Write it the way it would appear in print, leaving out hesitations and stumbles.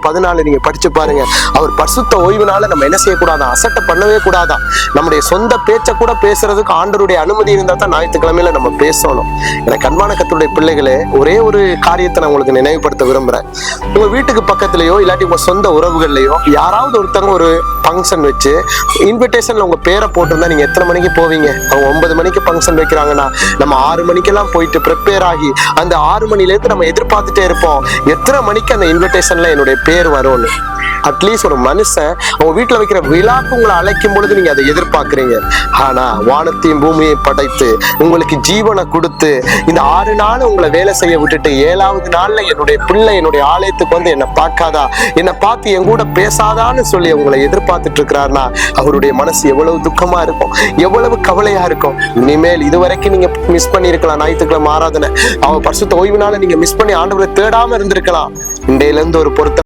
14 நீங்க படிச்சு பாருங்க. அவர் பரிசுத்த ஓய்வுனால நம்ம என்ன செய்யக்கூடாதான், அசட்டை பண்ணவே கூடாதான். நம்முடைய சொந்த பேச்சை கூட பேசுறதுக்கு ஆண்டவருடைய அனுமதி இருந்தா தான் ஞாயிற்றுக்கிழமையில நம்ம பேசணும். எனக்கு அன்பான கர்த்தருடைய பிள்ளைகளே, ஒரே ஒரு காரியத்தை நான் உங்களுக்கு நினைவுபடுத்த விரும்புறேன். உங்க வீட்டுக்கு பக்கத்துலயோ இல்லாட்டி உங்க சொந்த உறவுகள்லயோ யாராவது ஒருத்தவங்க ஒரு ஃபங்க்ஷன் வச்சு இன்விடேஷன்ல உங்க பேரை போட்டிருந்தா நீங்க எத்தனை மணிக்கு போவீங்க? அவங்க 9 மணிக்கு ஃபங்க்ஷன் வைக்கிறாங்கன்னா நம்ம 6 மணிக்கெல்லாம் போயிட்டு ப்ரிப்பேர் ஆகி அந்த 6 மணில இருந்து நம்ம எதிர்பார்த்துட்டே இருப்போம், எத்தனை மணிக்கு அந்த இன்விடேஷன்ல என்னுடைய பேர் வரும்னு. அட்லீஸ்ட் ஒரு மனுஷன் அவங்க வீட்டுல வைக்கிற விழாக்கு உங்களை அழைக்கும் பொழுது நீங்க அதை எதிர்பார்க்கிறீங்க. ஆனா வானத்தையும் பூமியையும் படைத்து உங்களுக்கு ஜீவனை கொடுத்து இந்த 6 நாள் உங்களை வேலை செய்ய விட்டுட்டு 7வது நாள்ல என்னுடைய பிள்ளை என்னுடைய ஆலயத்துக்கு வந்து என்னை பார்க்காதா, என்னை பார்த்து என் கூட பேசாதான்னு சொல்லி உங்களை எதிர்பார்த்துட்டு இருக்கிறாருன்னா அவருடைய மனசு எவ்வளவு துக்கமா இருக்கும், எவ்வளவு கவலையா இருக்கும். இனிமேல் இதுவரைக்கும் நீங்க மிஸ் பண்ணிருக்கலாம் ஞாயிற்றுக்கிழமை ஆராதனை, அவ பரிசுத்த ஓய்வுனால நீங்க மிஸ் பண்ணி ஆண்டவரை தேடாம இருந்திருக்கலாம். இன்றையில இருந்து ஒரு பொருத்த